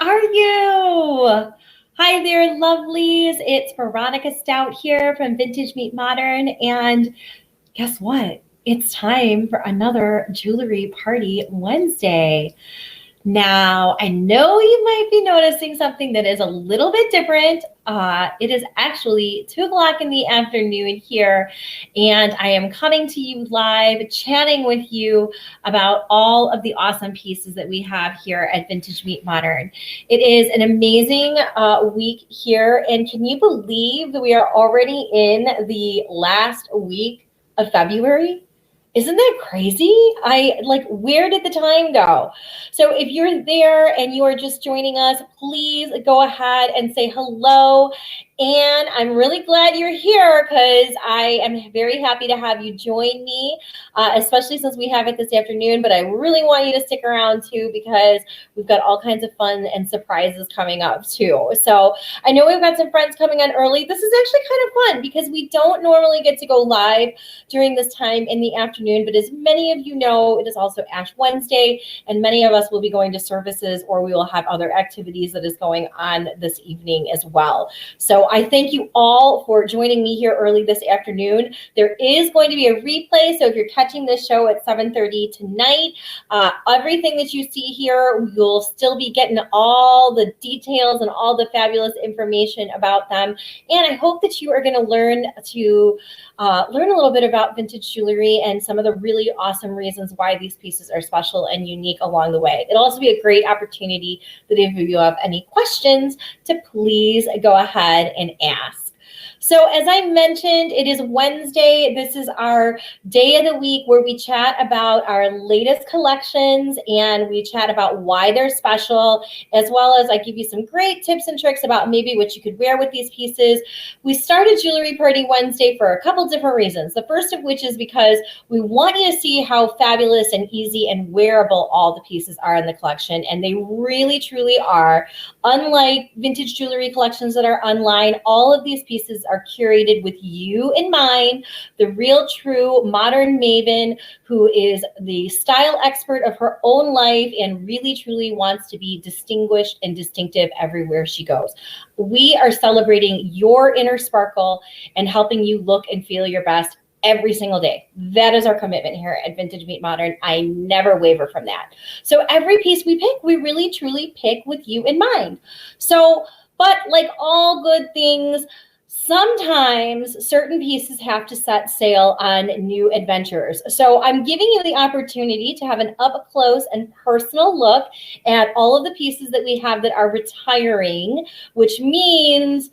are you? Hi there, lovelies. It's Veronica Stout here from Vintage Meet Modern. And guess what? It's time for another Jewelry Party Wednesday. Now, I know you might be noticing something that is a little bit different. It is actually 2 o'clock in the afternoon here, and I am coming to you live, chatting with you about all of the awesome pieces that we have here at Vintage Meet Modern. It is an amazing week here, and can you believe that we are already in the last week of February? Isn't that crazy? Where did the time go? So if you're there and you are just joining us, please go ahead and say hello. And I'm really glad you're here because I am very happy to have you join me, especially since we have it this afternoon. But I really want you to stick around too because we've got all kinds of fun and surprises coming up too. So I know we've got some friends coming on early. This is actually kind of fun because we don't normally get to go live during this time in the afternoon. But as many of you know, it is also Ash Wednesday, and many of us will be going to services or we will have other activities that is going on this evening as well. So I thank you all for joining me here early this afternoon. There is going to be a replay, so if you're catching this show at 7:30 tonight, everything that you see here, you'll still be getting all the details and all the fabulous information about them. And I hope that you are going to learn a little bit about vintage jewelry and some of the really awesome reasons why these pieces are special and unique along the way. It'll also be a great opportunity that if you have any questions to please go ahead and ask. So as I mentioned, it is Wednesday. This is our day of the week where we chat about our latest collections and we chat about why they're special, as well as I give you some great tips and tricks about maybe what you could wear with these pieces. We started Jewelry Party Wednesday for a couple different reasons. The first of which is because we want you to see how fabulous and easy and wearable all the pieces are in the collection, and they really, truly are. Unlike vintage jewelry collections that are online, all of these pieces are curated with you in mind, the real true modern maven who is the style expert of her own life and really truly wants to be distinguished and distinctive everywhere she goes. We are celebrating your inner sparkle and helping you look and feel your best every single day. That is our commitment here at Vintage Meet Modern. I never waver from that. So every piece we pick, we really truly pick with you in mind. So, but like all good things, sometimes certain pieces have to set sail on new adventures. So I'm giving you the opportunity to have an up close and personal look at all of the pieces that we have that are retiring, which means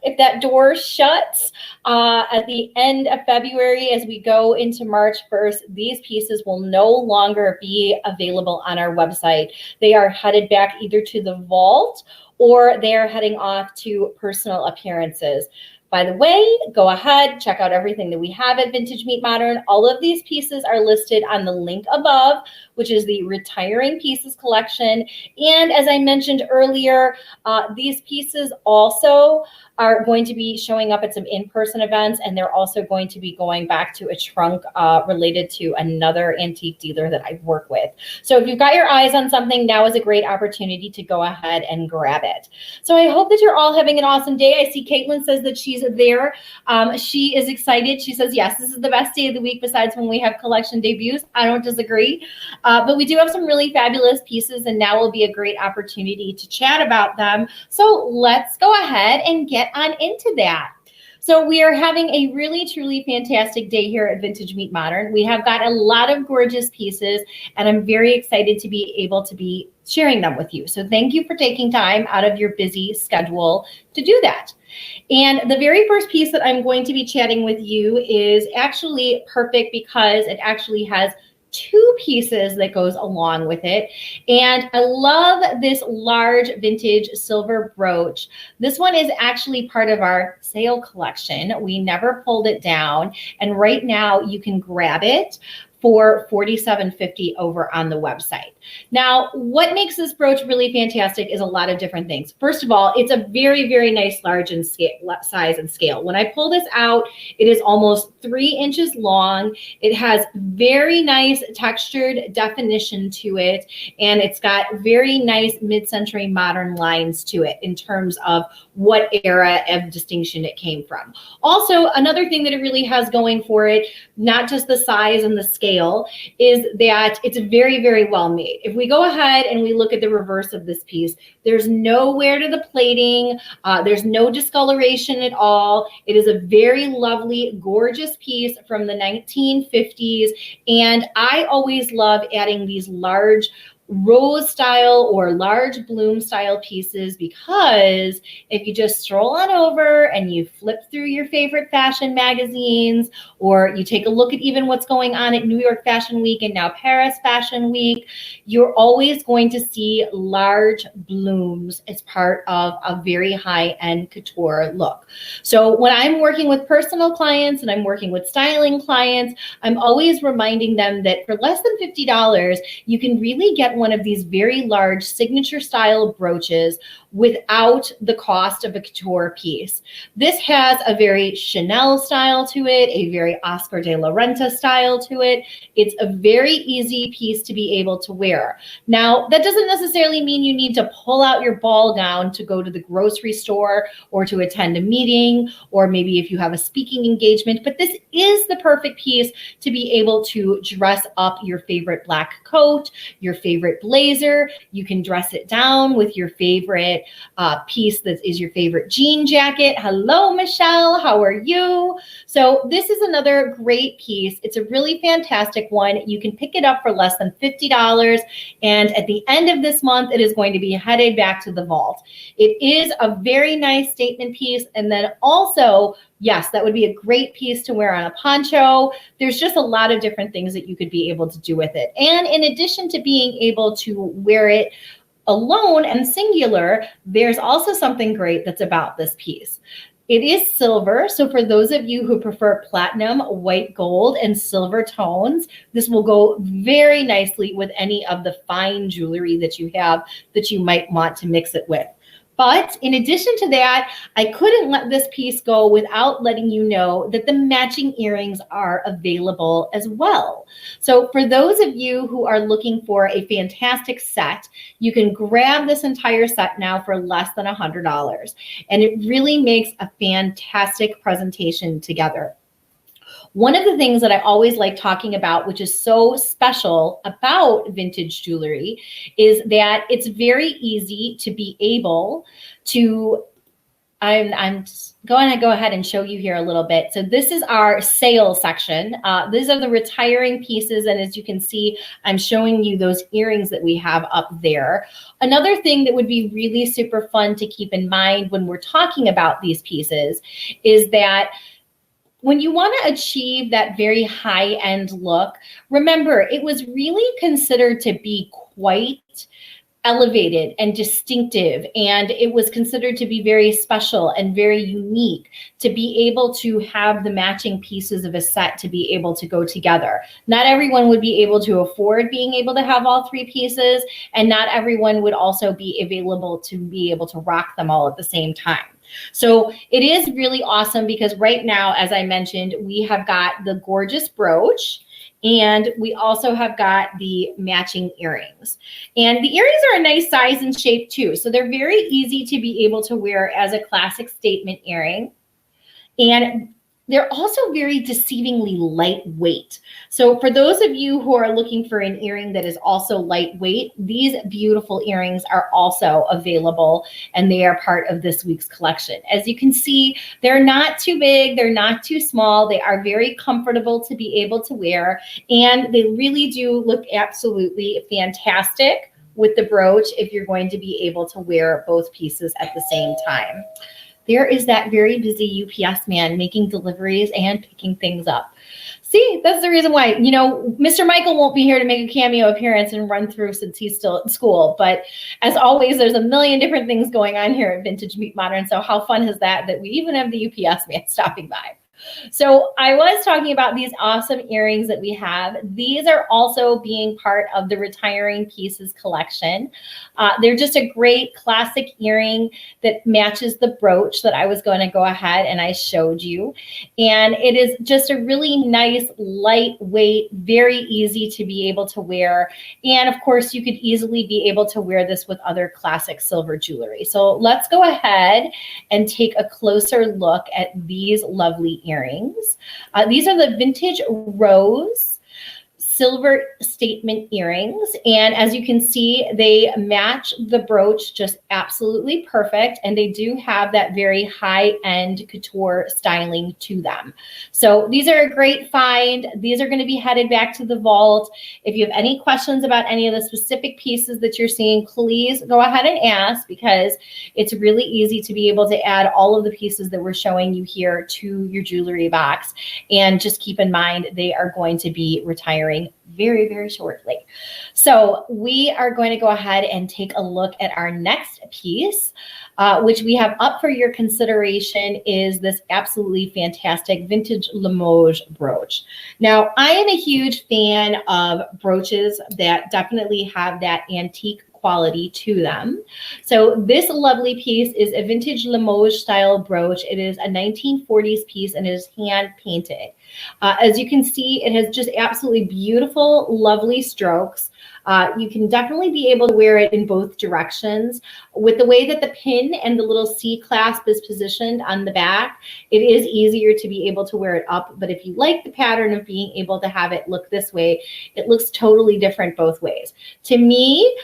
if that door shuts at the end of February as we go into March 1st, these pieces will no longer be available on our website. They are headed back either to the vault or they are heading off to personal appearances. By the way, go ahead, check out everything that we have at Vintage Meet Modern. All of these pieces are listed on the link above, which is the Retiring Pieces collection. And as I mentioned earlier, these pieces also are going to be showing up at some in-person events, and they're also going to be going back to a trunk related to another antique dealer that I work with. So if you've got your eyes on something, now is a great opportunity to go ahead and grab it. So I hope that you're all having an awesome day. I see Caitlin says that she's there. She is excited. She says, yes, this is the best day of the week besides when we have collection debuts. I don't disagree. But we do have some really fabulous pieces, and now will be a great opportunity to chat about them. So let's go ahead and get on into that. So we are having a really, truly fantastic day here at Vintage Meet Modern. We have got a lot of gorgeous pieces, and I'm very excited to be able to be sharing them with you. So thank you for taking time out of your busy schedule to do that. And the very first piece that I'm going to be chatting with you is actually perfect because it actually has 2 pieces that goes along with it. And I love this large vintage silver brooch. This one is actually part of our sale collection. We never pulled it down. And right now you can grab it for $47.50 over on the website. Now, what makes this brooch really fantastic is a lot of different things. First of all, it's a very, very nice large and size and scale. When I pull this out, it is almost 3 inches long. It has very nice textured definition to it, and it's got very nice mid-century modern lines to it in terms of what era of distinction it came from. Also, another thing that it really has going for it, not just the size and the scale, is that it's very, very well made. If we go ahead and we look at the reverse of this piece, there's no wear to the plating. There's no discoloration at all. It is a very lovely, gorgeous piece from the 1950s. And I always love adding these large rose style or large bloom style pieces, because if you just stroll on over and you flip through your favorite fashion magazines, or you take a look at even what's going on at New York Fashion Week and now Paris Fashion Week, you're always going to see large blooms as part of a very high-end couture look. So when I'm working with personal clients and I'm working with styling clients, I'm always reminding them that for less than $50, you can really get one of these very large signature style brooches without the cost of a couture piece. This has a very Chanel style to it, a very Oscar de la Renta style to it. It's a very easy piece to be able to wear. Now, that doesn't necessarily mean you need to pull out your ball gown to go to the grocery store or to attend a meeting, or maybe if you have a speaking engagement, but this is the perfect piece to be able to dress up your favorite black coat, your favorite blazer. You can dress it down with your favorite piece that is your favorite jean jacket. Hello, Michelle, how are you? So this is another great piece. It's a really fantastic one. You can pick it up for less than $50. And at the end of this month, it is going to be headed back to the vault. It is a very nice statement piece. And then also, yes, that would be a great piece to wear on a poncho. There's just a lot of different things that you could be able to do with it. And in addition to being able to wear it alone and singular, there's also something great that's about this piece. It is silver, so for those of you who prefer platinum, white gold, and silver tones, this will go very nicely with any of the fine jewelry that you have that you might want to mix it with. But in addition to that, I couldn't let this piece go without letting you know that the matching earrings are available as well. So for those of you who are looking for a fantastic set, you can grab this entire set now for less than $100. And it really makes a fantastic presentation together. One of the things that I always like talking about, which is so special about vintage jewelry, is that it's very easy to be able to, I'm just going to go ahead and show you here a little bit. So this is our sale section. These are the retiring pieces. And as you can see, I'm showing you those earrings that we have up there. Another thing that would be really super fun to keep in mind when we're talking about these pieces is that when you want to achieve that very high-end look, remember, it was really considered to be quite elevated and distinctive, and it was considered to be very special and very unique to be able to have the matching pieces of a set to be able to go together. Not everyone would be able to afford being able to have all 3 pieces, and not everyone would also be available to be able to rock them all at the same time. So it is really awesome because right now, as I mentioned, we have got the gorgeous brooch, and we also have got the matching earrings. And the earrings are a nice size and shape too. So they're very easy to be able to wear as a classic statement earring. And they're also very deceivingly lightweight. So for those of you who are looking for an earring that is also lightweight, these beautiful earrings are also available, and they are part of this week's collection. As you can see, they're not too big, they're not too small, they are very comfortable to be able to wear, and they really do look absolutely fantastic with the brooch if you're going to be able to wear both pieces at the same time. There is that very busy UPS man making deliveries and picking things up. See, that's the reason why, you know, Mr. Michael won't be here to make a cameo appearance and run through since he's still at school. But as always, there's a million different things going on here at Vintage Meet Modern. So how fun is that we even have the UPS man stopping by. So I was talking about these awesome earrings that we have. These are also being part of the Retiring Pieces collection. They're just a great classic earring that matches the brooch that I was going to go ahead and I showed you. And it is just a really nice, lightweight, very easy to be able to wear. And of course, you could easily be able to wear this with other classic silver jewelry. So let's go ahead and take a closer look at these lovely earrings. These are the vintage rose silver statement earrings. And as you can see, they match the brooch just absolutely perfect. And they do have that very high-end couture styling to them. So these are a great find. These are going to be headed back to the vault. If you have any questions about any of the specific pieces that you're seeing, please go ahead and ask, because it's really easy to be able to add all of the pieces that we're showing you here to your jewelry box. And just keep in mind, they are going to be retiring very, very shortly. So we are going to go ahead and take a look at our next piece, which we have up for your consideration, is this absolutely fantastic vintage Limoges brooch. Now, I am a huge fan of brooches that definitely have that antique quality to them. So this lovely piece is a vintage Limoges style brooch. It is a 1940s piece and it is hand painted. As you can see, it has just absolutely beautiful, lovely strokes. You can definitely be able to wear it in both directions. With the way that the pin and the little C clasp is positioned on the back, it is easier to be able to wear it up. But if you like the pattern of being able to have it look this way, it looks totally different both ways. To me,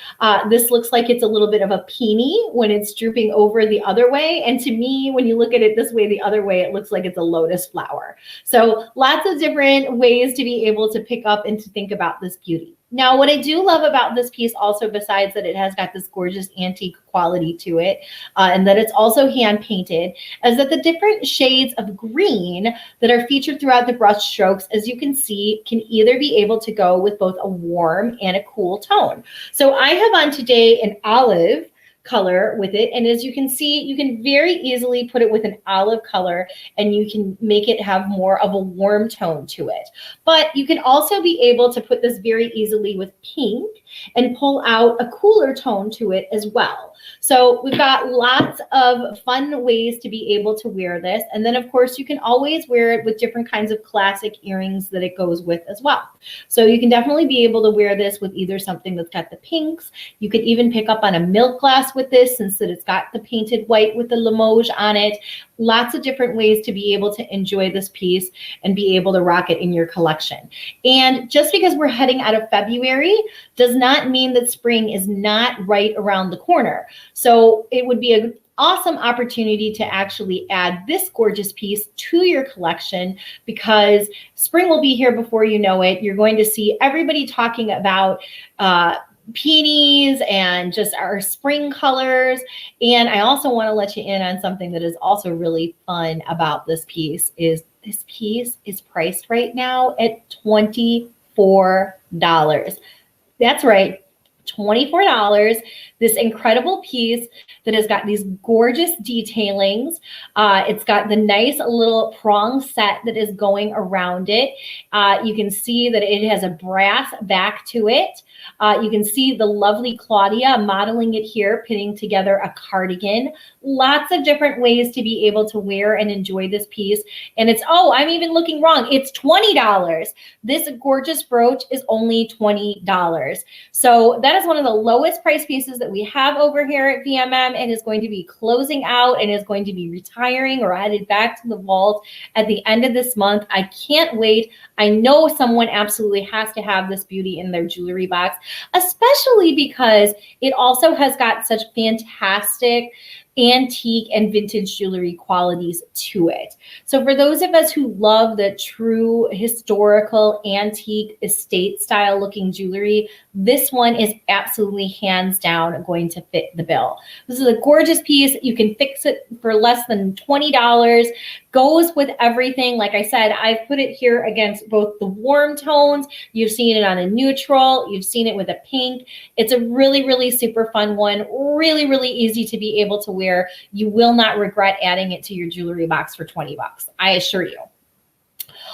this looks like it's a little bit of a peony when it's drooping over the other way. And to me, when you look at it this way, the other way, it looks like it's a lotus flower. So lots of different ways to be able to pick up and to think about this beauty. Now, what I do love about this piece also, besides that it has got this gorgeous antique quality to it, and that it's also hand painted, is that the different shades of green that are featured throughout the brush strokes, as you can see, can either be able to go with both a warm and a cool tone. So I have on today an olive color with it, and as you can see, you can very easily put it with an olive color and you can make it have more of a warm tone to it. But you can also be able to put this very easily with pink and pull out a cooler tone to it as well. So we've got lots of fun ways to be able to wear this. And then of course you can always wear it with different kinds of classic earrings that it goes with as well. So you can definitely be able to wear this with either something that's got the pinks. You could even pick up on a milk glass with this, since that it's got the painted white with the Limoges on it. Lots of different ways to be able to enjoy this piece and be able to rock it in your collection. And just because we're heading out of February does not mean that spring is not right around the corner. So it would be an awesome opportunity to actually add this gorgeous piece to your collection, because spring will be here before you know it. You're going to see everybody talking about peonies and just our spring colors. And I also want to let you in on something that is also really fun about this piece is this piece is priced right now at $24. That's right, $24. This incredible piece that has got these gorgeous detailings. It's got the nice little prong set that is going around it. You can see that it has a brass back to it. You can see the lovely Claudia modeling it here, putting together a cardigan. Lots of different ways to be able to wear and enjoy this piece. And it's, oh, I'm even looking wrong. It's $20. This gorgeous brooch is only $20. So that is one of the lowest price pieces that we have over here at VMM, and is going to be closing out and is going to be retiring or headed back to the vault at the end of this month. I can't wait. I know someone absolutely has to have this beauty in their jewelry box, especially because it also has got such fantastic antique and vintage jewelry qualities to it. So for those of us who love the true historical antique estate style looking jewelry, this one is absolutely hands down going to fit the bill. This is a gorgeous piece. You can fix it for less than $20. Goes with everything. Like I said, I've put it here against both the warm tones. You've seen it on a neutral. You've seen it with a pink. It's a really, really super fun one. Really, really easy to be able to wear. You will not regret adding it to your jewelry box for $20. I assure you.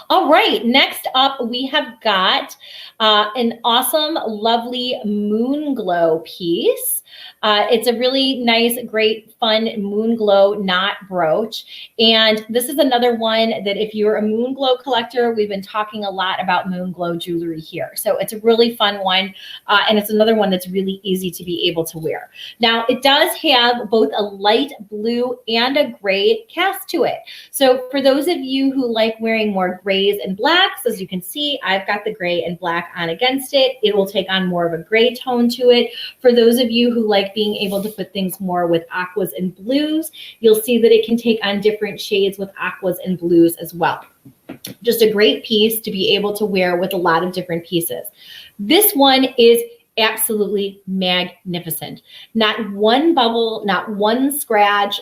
All right, next up, we have got an awesome, lovely moon glow piece. It's a really nice, great, fun moon glow knot brooch. And this is another one that if you're a moon glow collector, we've been talking a lot about moon glow jewelry here. So it's a really fun one. And it's another one that's really easy to be able to wear. Now, it does have both a light blue and a gray cast to it. So for those of you who like wearing more grays and blacks, as you can see, I've got the gray and black on against it. It will take on more of a gray tone to it. For those of you who like being able to put things more with aquas and blues, you'll see that it can take on different shades with aquas and blues as well. Just a great piece to be able to wear with a lot of different pieces. This one is absolutely magnificent. Not one bubble, not one scratch,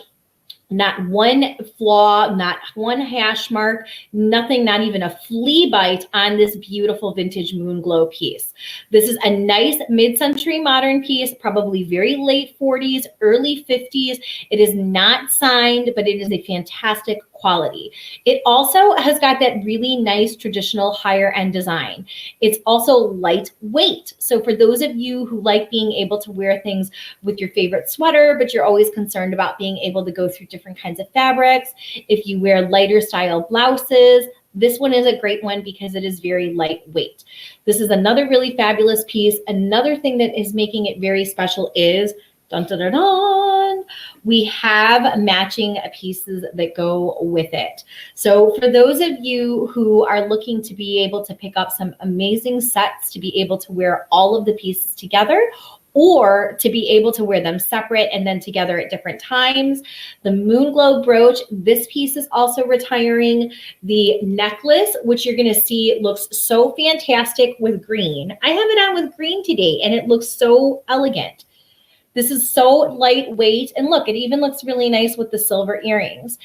not one flaw, not one hash mark, nothing, not even a flea bite on this beautiful vintage moon glow piece. This is a nice mid-century modern piece, probably very late 40s, early 50s. It is not signed, but it is a fantastic quality. It also has got that really nice traditional higher end design. It's also lightweight. So for those of you who like being able to wear things with your favorite sweater, but you're always concerned about being able to go through different kinds of fabrics, if you wear lighter style blouses, this one is a great one because it is very lightweight. This is another really fabulous piece. Another thing that is making it very special is dun, dun, dun, dun, we have matching pieces that go with it. So for those of you who are looking to be able to pick up some amazing sets to be able to wear all of the pieces together, or to be able to wear them separate and then together at different times. The moon glow brooch, this piece is also retiring. The necklace, which you're gonna see looks so fantastic with green. I have it on with green today and it looks so elegant. This is so lightweight. And look, it even looks really nice with the silver earrings.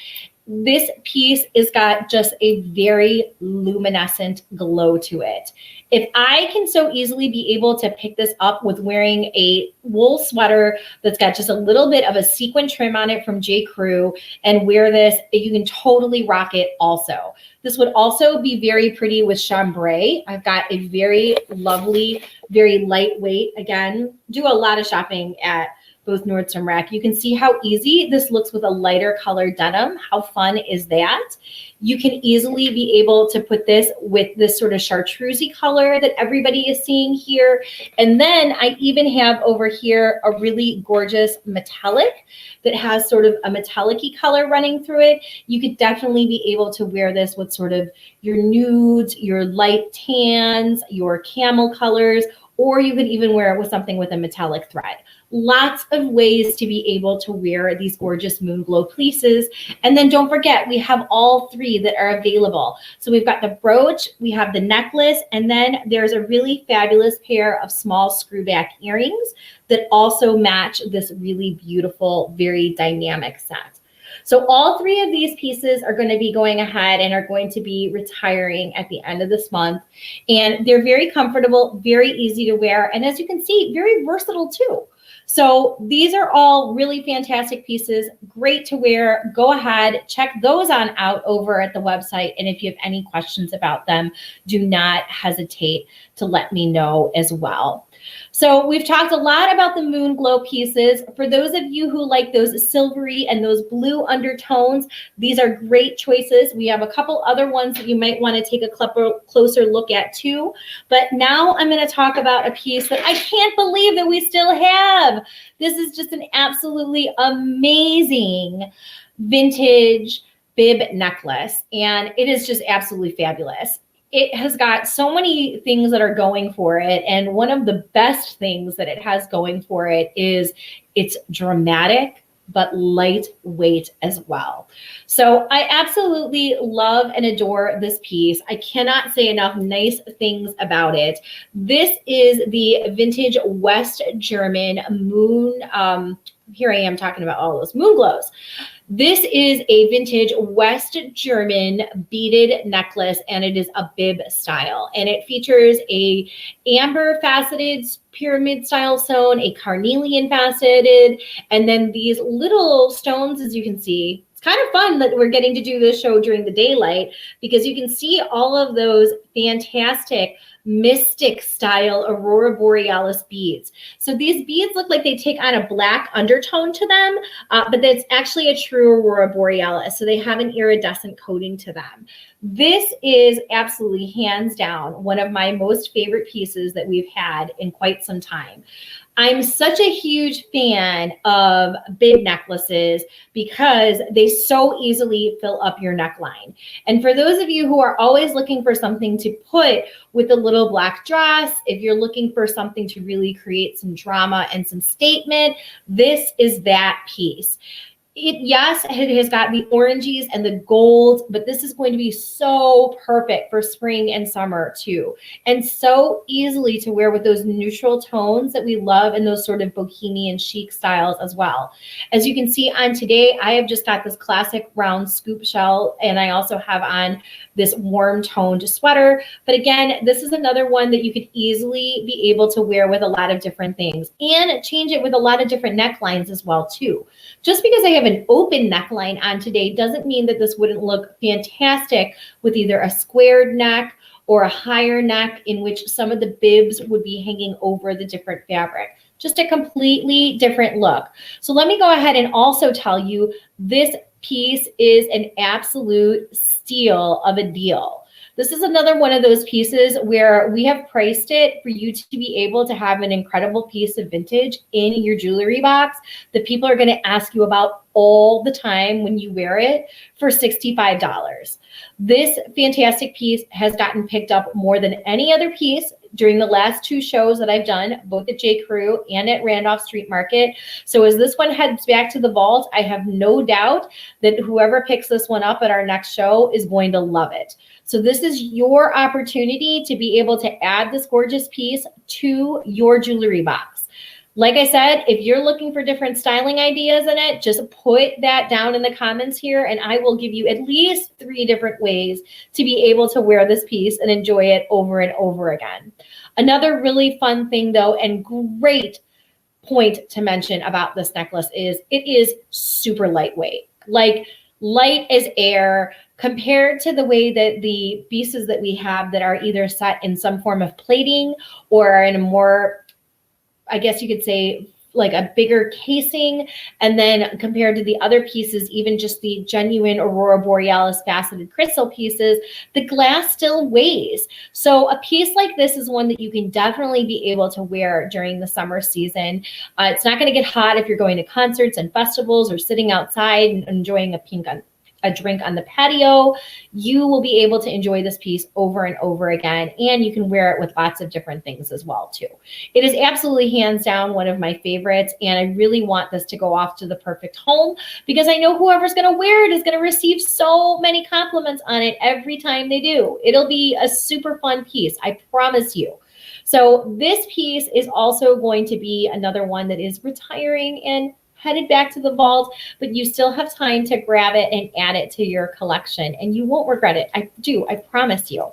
This piece has got just a very luminescent glow to it. If I can so easily be able to pick this up with wearing a wool sweater that's got just a little bit of a sequin trim on it from J. Crew and wear this, you can totally rock it also. This would also be very pretty with chambray. I've got a very lovely, very lightweight, again, do a lot of shopping at both Nordstrom Rack. You can see how easy this looks with a lighter colored denim. How fun is that? You can easily be able to put this with this sort of chartreusey color that everybody is seeing here. And then I even have over here a really gorgeous metallic that has sort of a metallic-y color running through it. You could definitely be able to wear this with sort of your nudes, your light tans, your camel colors, or you could even wear it with something with a metallic thread. Lots of ways to be able to wear these gorgeous moon glow pieces. And then don't forget, we have all three that are available. So we've got the brooch, we have the necklace, and then there's a really fabulous pair of small screw back earrings that also match this really beautiful, very dynamic set. So all three of these pieces are going to be going ahead and are going to be retiring at the end of this month. And they're very comfortable, very easy to wear. And as you can see, very versatile too. So these are all really fantastic pieces, great to wear. Go ahead, check those on out over at the website. And if you have any questions about them, do not hesitate to let me know as well. So we've talked a lot about the moon glow pieces. For those of you who like those silvery and those blue undertones, these are great choices. We have a couple other ones that you might want to take a closer look at too. But now I'm going to talk about a piece that I can't believe that we still have. This is just an absolutely amazing vintage bib necklace, and it is just absolutely fabulous. It has got so many things that are going for it. And one of the best things that it has going for it is it's dramatic, but lightweight as well. So I absolutely love and adore this piece. I cannot say enough nice things about it. This is the vintage West German moon. Here I am talking about all those moon glows. This is a vintage West German beaded necklace, and it is a bib style. And it features a amber faceted pyramid style stone, a carnelian faceted, and then these little stones, as you can see, it's kind of fun that we're getting to do this show during the daylight because you can see all of those fantastic mystic style aurora borealis beads. So these beads look like they take on a black undertone to them, but it's actually a true aurora borealis. So they have an iridescent coating to them. This is absolutely hands down one of my most favorite pieces that we've had in quite some time. I'm such a huge fan of bib necklaces because they so easily fill up your neckline. And for those of you who are always looking for something to put with a little black dress, if you're looking for something to really create some drama and some statement, this is that piece. Yes, it has got the oranges and the gold, but this is going to be so perfect for spring and summer too. And so easily to wear with those neutral tones that we love and those sort of bohemian chic styles as well. As you can see on today, I have just got this classic round scoop shell, and I also have on this warm toned sweater. But again, this is another one that you could easily be able to wear with a lot of different things and change it with a lot of different necklines as well too. Just because I have an open neckline on today doesn't mean that this wouldn't look fantastic with either a squared neck or a higher neck in which some of the bibs would be hanging over the different fabric. Just a completely different look. So let me go ahead and also tell you this piece is an absolute steal of a deal. This is another one of those pieces where we have priced it for you to be able to have an incredible piece of vintage in your jewelry box that people are going to ask you about all the time when you wear it for $65. This fantastic piece has gotten picked up more than any other piece during the last two shows that I've done, both at J. Crew and at Randolph Street Market. So as this one heads back to the vault, I have no doubt that whoever picks this one up at our next show is going to love it. So this is your opportunity to be able to add this gorgeous piece to your jewelry box. Like I said, if you're looking for different styling ideas in it, just put that down in the comments here and I will give you at least 3 different ways to be able to wear this piece and enjoy it over and over again. Another really fun thing though, and great point to mention about this necklace is it is super lightweight, like light as air compared to the way that the pieces that we have that are either set in some form of plating or in a more, I guess you could say, like a bigger casing. And then compared to the other pieces, even just the genuine Aurora Borealis faceted crystal pieces, the glass still weighs. So a piece like this is one that you can definitely be able to wear during the summer season. It's not going to get hot if you're going to concerts and festivals or sitting outside and enjoying a drink on the patio. You will be able to enjoy this piece over and over again, and you can wear it with lots of different things as well too. It is absolutely hands down one of my favorites, and I really want this to go off to the perfect home because I know whoever's going to wear it is going to receive so many compliments on it every time they do. It'll be a super fun piece, I promise you. So this piece is also going to be another one that is retiring and headed back to the vault, but you still have time to grab it and add it to your collection, and you won't regret it. I promise you.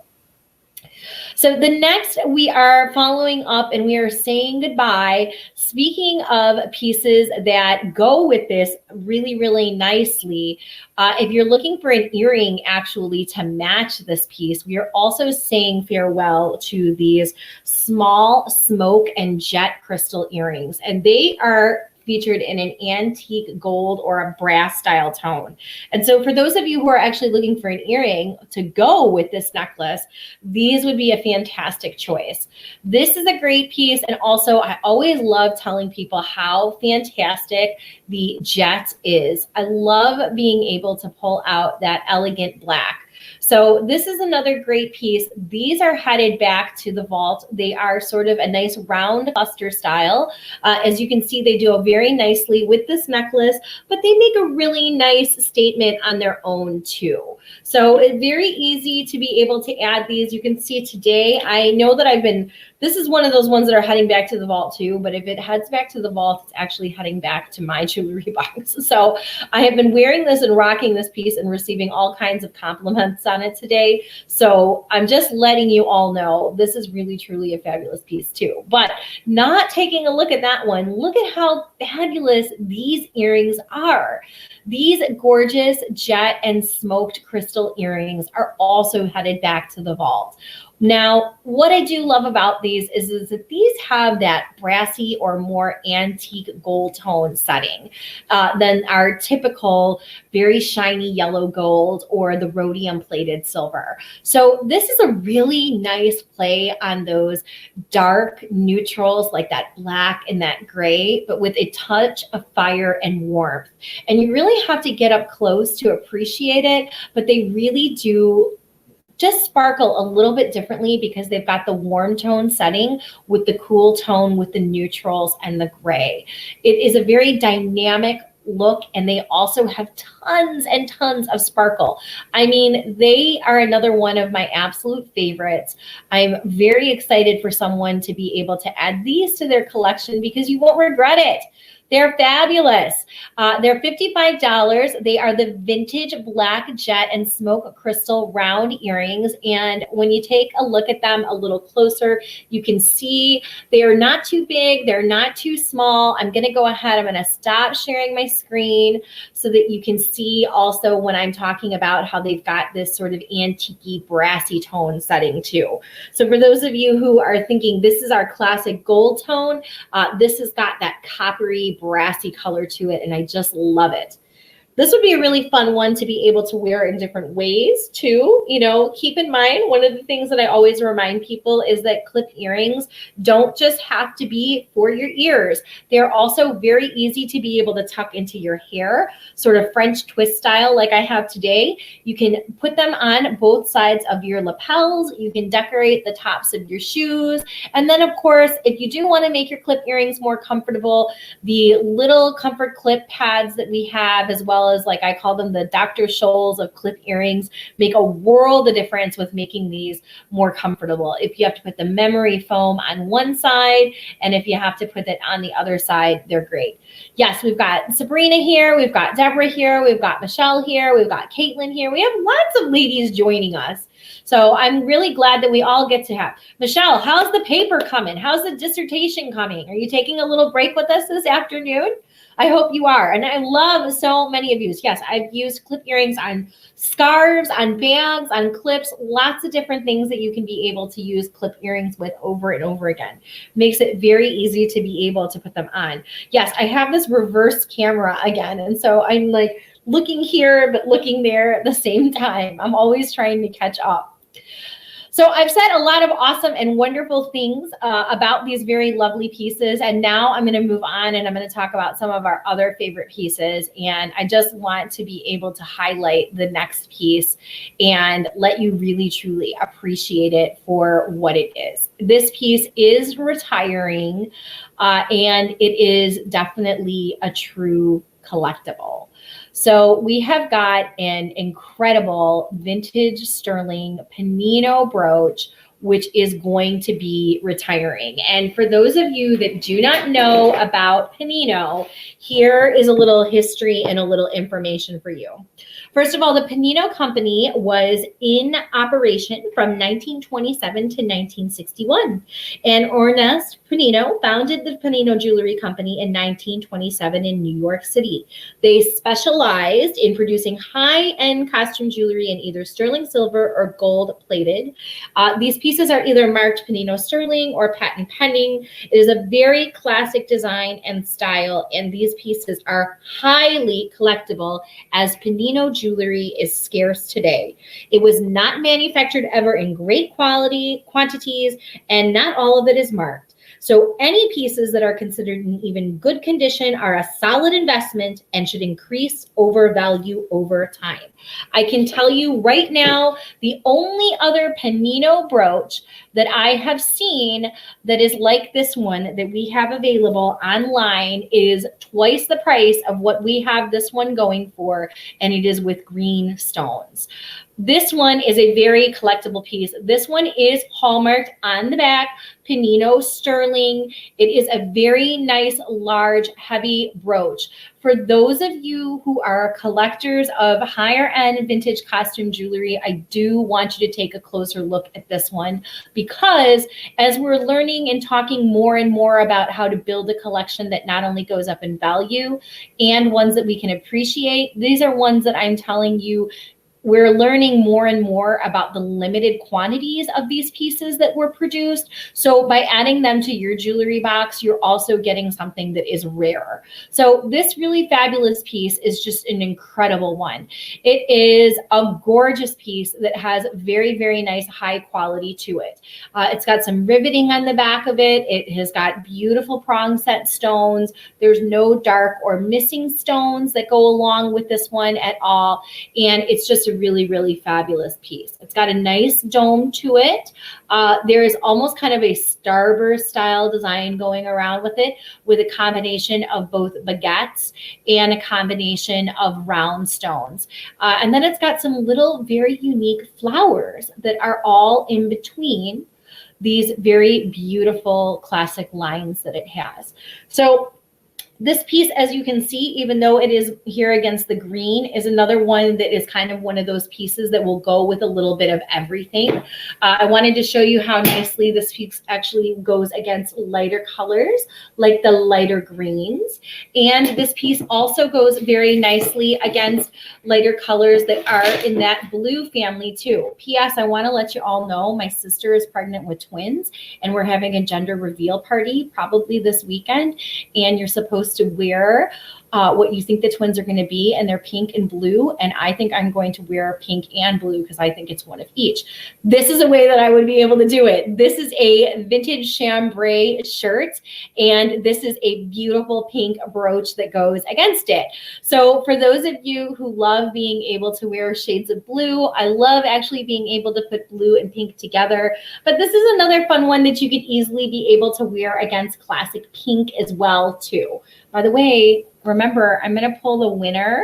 So the next, we are following up and we are saying goodbye. Speaking of pieces that go with this really, really nicely, if you're looking for an earring actually to match this piece, we are also saying farewell to these small smoke and jet crystal earrings, and they are featured in an antique gold or a brass style tone. And so for those of you who are actually looking for an earring to go with this necklace, these would be a fantastic choice. This is a great piece. And also I always love telling people how fantastic the jet is. I love being able to pull out that elegant black. So this is another great piece. These are headed back to the vault. They are sort of a nice round cluster style. As you can see, they do very nicely with this necklace, but they make a really nice statement on their own too. So it's very easy to be able to add these. You can see today, I know that I've been This is one of those ones that are heading back to the vault too, but if it heads back to the vault, it's actually heading back to my jewelry box. So I have been wearing this and rocking this piece and receiving all kinds of compliments on it today. So I'm just letting you all know this is really, truly a fabulous piece too. But not taking a look at that one, look at how fabulous these earrings are. These gorgeous jet and smoked crystal earrings are also headed back to the vault. Now, what I do love about these is that these have that brassy or more antique gold tone setting than our typical very shiny yellow gold or the rhodium plated silver. So this is a really nice play on those dark neutrals like that black and that gray, but with a touch of fire and warmth. And you really have to get up close to appreciate it, but they really do just sparkle a little bit differently because they've got the warm tone setting with the cool tone with the neutrals and the gray. It is a very dynamic look, and they also have tons and tons of sparkle. I mean, they are another one of my absolute favorites. I'm very excited for someone to be able to add these to their collection because you won't regret it. They're fabulous. They're $55. They are the vintage black jet and smoke crystal round earrings. And when you take a look at them a little closer, you can see they are not too big. They're not too small. I'm going to go ahead. I'm going to stop sharing my screen so that you can see also when I'm talking about how they've got this sort of antique brassy tone setting too. So for those of you who are thinking this is our classic gold tone, this has got that coppery brassy color to it, and I just love it. This would be a really fun one to be able to wear in different ways too. You know, keep in mind, one of the things that I always remind people is that clip earrings don't just have to be for your ears. They're also very easy to be able to tuck into your hair, sort of French twist style like I have today. You can put them on both sides of your lapels. You can decorate the tops of your shoes. And then of course, if you do want to make your clip earrings more comfortable, the little comfort clip pads that we have, as well as, like I call them, the Dr. Scholl's of clip earrings, make a world of difference with making these more comfortable. If you have to put the memory foam on one side, and if you have to put it on the other side, they're great. Yes, we've got Sabrina here, we've got Deborah here, we've got Michelle here, we've got Caitlin here. We have lots of ladies joining us. So I'm really glad that we all get to have. Michelle, how's the paper coming? How's the dissertation coming? Are you taking a little break with us this afternoon? I hope you are. And I love so many of you. Yes, I've used clip earrings on scarves, on bags, on clips, lots of different things that you can be able to use clip earrings with over and over again. Makes it very easy to be able to put them on. Yes, I have this reverse camera again. And so I'm like looking here, but looking there at the same time. I'm always trying to catch up. So I've said a lot of awesome and wonderful things about these very lovely pieces. And now I'm going to move on and I'm going to talk about some of our other favorite pieces. And I just want to be able to highlight the next piece and let you really, truly appreciate it for what it is. This piece is retiring and it is definitely a true collectible. So we have got an incredible vintage sterling Panino brooch, which is going to be retiring. And for those of you that do not know about Panino, here is a little history and a little information for you. First of all, the Panino Company was in operation from 1927 to 1961. And Ernest Panino founded the Panino Jewelry Company in 1927 in New York City. They specialized in producing high-end costume jewelry in either sterling silver or gold plated. These pieces are either marked Panino Sterling or patent pending. It is a very classic design and style, and these pieces are highly collectible as Panino jewelry is scarce today. It was not manufactured ever in great quality, quantities, and not all of it is marked. So any pieces that are considered in even good condition are a solid investment and should increase over value over time. I can tell you right now, the only other Panino brooch that I have seen that is like this one that we have available online is twice the price of what we have this one going for, and it is with green stones. This one is a very collectible piece. This one is hallmarked on the back, Panino sterling. It is a very nice, large, heavy brooch. For those of you who are collectors of higher end vintage costume jewelry, I do want you to take a closer look at this one, because as we're learning and talking more and more about how to build a collection that not only goes up in value and ones that we can appreciate, these are ones that I'm telling you, we're learning more and more about the limited quantities of these pieces that were produced. So by adding them to your jewelry box, you're also getting something that is rare. So this really fabulous piece is just an incredible one. It is a gorgeous piece that has very, very nice high quality to it. It's got some riveting on the back of it. It has got beautiful prong set stones. There's no dark or missing stones that go along with this one at all. And it's just a really, really fabulous piece. It's got a nice dome to it. There is almost kind of a starburst style design going around with it, with a combination of both baguettes and a combination of round stones. And then it's got some little very unique flowers that are all in between these very beautiful classic lines that it has. So this piece, as you can see, even though it is here against the green, is another one that is kind of one of those pieces that will go with a little bit of everything. I wanted to show you how nicely this piece actually goes against lighter colors, like the lighter greens. And this piece also goes very nicely against lighter colors that are in that blue family too. P.S. I want to let you all know my sister is pregnant with twins, and we're having a gender reveal party probably this weekend, and you're supposed to wear what you think the twins are going to be, and they're pink and blue, and I think I'm going to wear pink and blue because I think it's one of each. This is a way that I would be able to do it. This is a vintage chambray shirt, and this is a beautiful pink brooch that goes against it. So for those of you who love being able to wear shades of blue, I love actually being able to put blue and pink together, but this is another fun one that you could easily be able to wear against classic pink as well too. By the way, remember, I'm going to pull the winner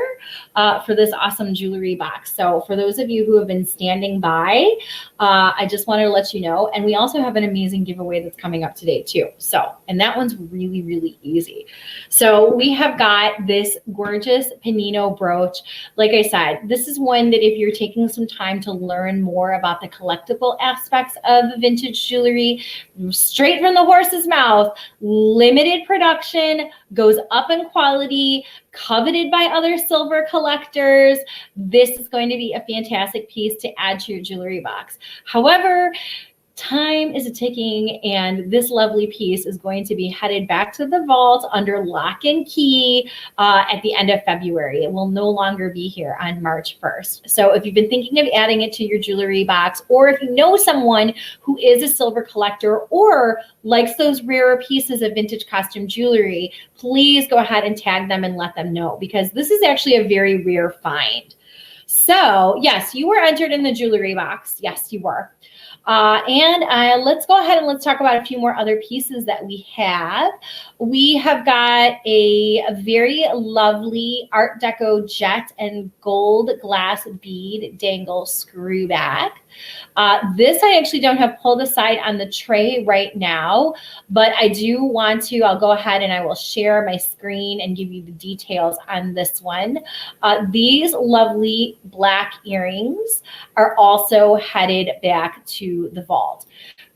for this awesome jewelry box. So for those of you who have been standing by, I just wanted to let you know. And we also have an amazing giveaway that's coming up today too. So, and that one's really, really easy. So we have got this gorgeous Panino brooch. Like I said, this is one that if you're taking some time to learn more about the collectible aspects of vintage jewelry, straight from the horse's mouth, limited production, goes up in quality, coveted by other silver collectors. This is going to be a fantastic piece to add to your jewelry box. However, time is ticking, and this lovely piece is going to be headed back to the vault under lock and key at the end of February. It will no longer be here on March 1st. So if you've been thinking of adding it to your jewelry box, or if you know someone who is a silver collector or likes those rarer pieces of vintage costume jewelry, please go ahead and tag them and let them know, because this is actually a very rare find. So yes, you were entered in the jewelry box. Yes, you were. Let's go ahead and let's talk about a few more other pieces that we have. We have got a very lovely Art Deco jet and gold glass bead dangle screw back. This I actually don't have pulled aside on the tray right now, but I do want to, I'll go ahead and I will share my screen and give you the details on this one. These lovely black earrings are also headed back to the vault.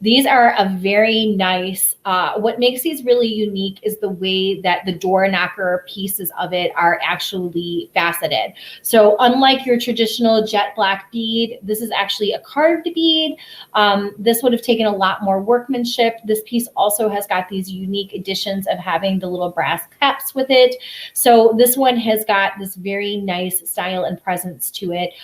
These are a very nice, what makes these really unique is the way that the door knocker pieces of it are actually faceted. So unlike your traditional jet black bead, this is actually a carved bead. This would have taken a lot more workmanship. This piece also has got these unique additions of having the little brass caps with it. So this one has got this very nice style and presence to it.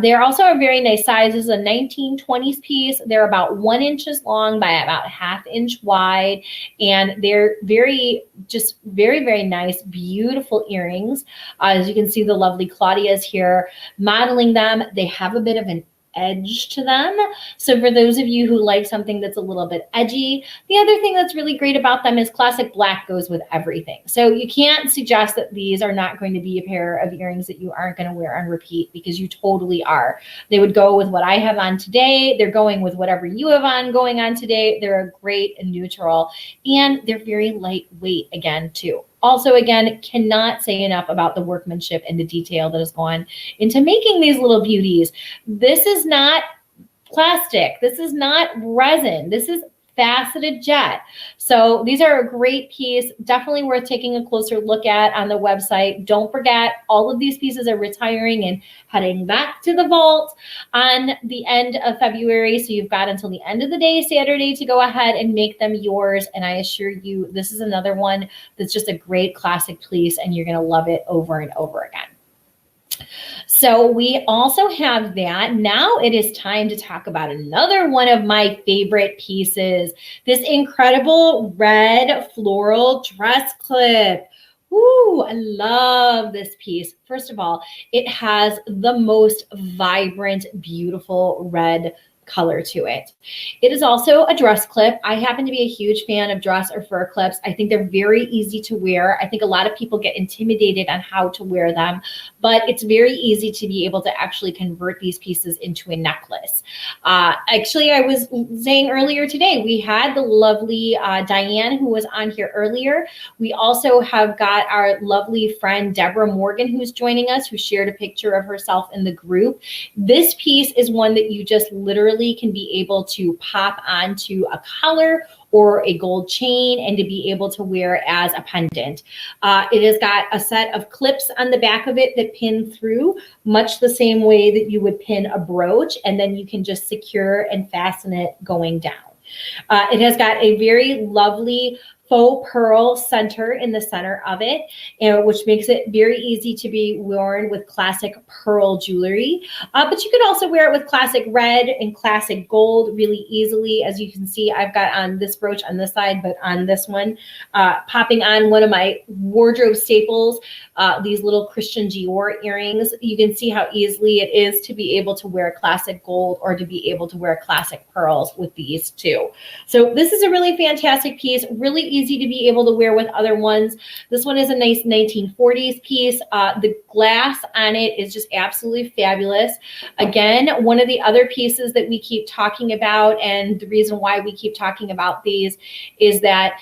They're also a very nice size. This is a 1920s piece. They're about 1 inch long by about 1/2 inch wide, and they're very nice, beautiful earrings. As you can see, the lovely Claudia's here modeling them. They have a bit of an edge to them. So for those of you who like something that's a little bit edgy, the other thing that's really great about them is classic black goes with everything. So you can't suggest that these are not going to be a pair of earrings that you aren't going to wear on repeat, because you totally are. They would go with what I have on today. They're going with whatever you have going on today. They're a great and neutral, and they're very lightweight again too. Also, again, cannot say enough about the workmanship and the detail that has gone into making these little beauties. This is not plastic. This is not resin. This is faceted jet. So these are a great piece, definitely worth taking a closer look at on the website. Don't forget, all of these pieces are retiring and heading back to the vault on the end of February. So you've got until the end of the day, Saturday, to go ahead and make them yours. And I assure you, this is another one that's just a great classic piece, and you're going to love it over and over again. So we also have that. Now it is time to talk about another one of my favorite pieces, this incredible red floral dress clip. Ooh, I love this piece. First of all, it has the most vibrant, beautiful red color to it. It is also a dress clip. I happen to be a huge fan of dress or fur clips. I think they're very easy to wear. I think a lot of people get intimidated on how to wear them, but it's very easy to be able to actually convert these pieces into a necklace. Actually, I was saying earlier today, we had the lovely Diane who was on here earlier. We also have got our lovely friend Deborah Morgan who's joining us, who shared a picture of herself in the group. This piece is one that you just literally can be able to pop onto a collar or a gold chain and to be able to wear as a pendant. It has got a set of clips on the back of it that pin through, much the same way that you would pin a brooch, and then you can just secure and fasten it going down. It has got a very lovely faux pearl center in the center of it, which makes it very easy to be worn with classic pearl jewelry. But you could also wear it with classic red and classic gold really easily. As you can see, I've got on this brooch on this side, but on this one, popping on one of my wardrobe staples, these little Christian Dior earrings. You can see how easily it is to be able to wear classic gold or to be able to wear classic pearls with these too. So this is a really fantastic piece, really easy to be able to wear with other ones. This one is a nice 1940s piece. The glass on it is just absolutely fabulous. Again, one of the other pieces that we keep talking about, and the reason why we keep talking about these, is that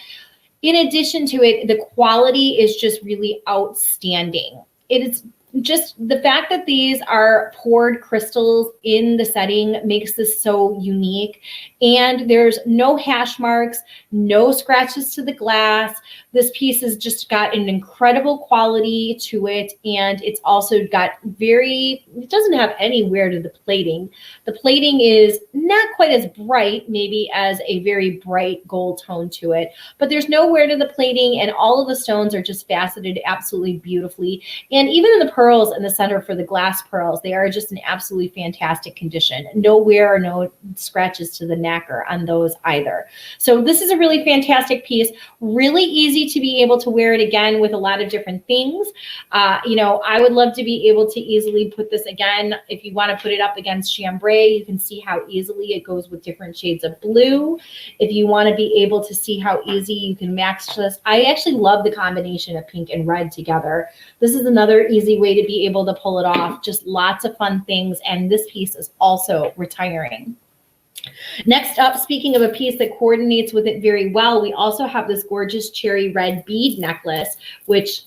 in addition to it, the quality is just really outstanding. It is just the fact that these are poured crystals in the setting makes this so unique. And there's no hash marks, no scratches to the glass. This piece has just got an incredible quality to it. And it's also got it doesn't have any wear to the plating. The plating is not quite as bright, maybe as a very bright gold tone to it, but there's no wear to the plating, and all of the stones are just faceted absolutely beautifully. And even in the pearls in the center for the glass pearls, they are just in absolutely fantastic condition. No wear or no scratches to the nacre on those either. So this is a really fantastic piece, really easy to be able to wear it again with a lot of different things. I would love to be able to easily put this again. If you want to put it up against chambray, you can see how easily it goes with different shades of blue. If you want to be able to see how easy you can match this, I actually love the combination of pink and red together. This is another easy way to be able to pull it off. Just lots of fun things. And this piece is also retiring. Next up, speaking of a piece that coordinates with it very well, we also have this gorgeous cherry red bead necklace, which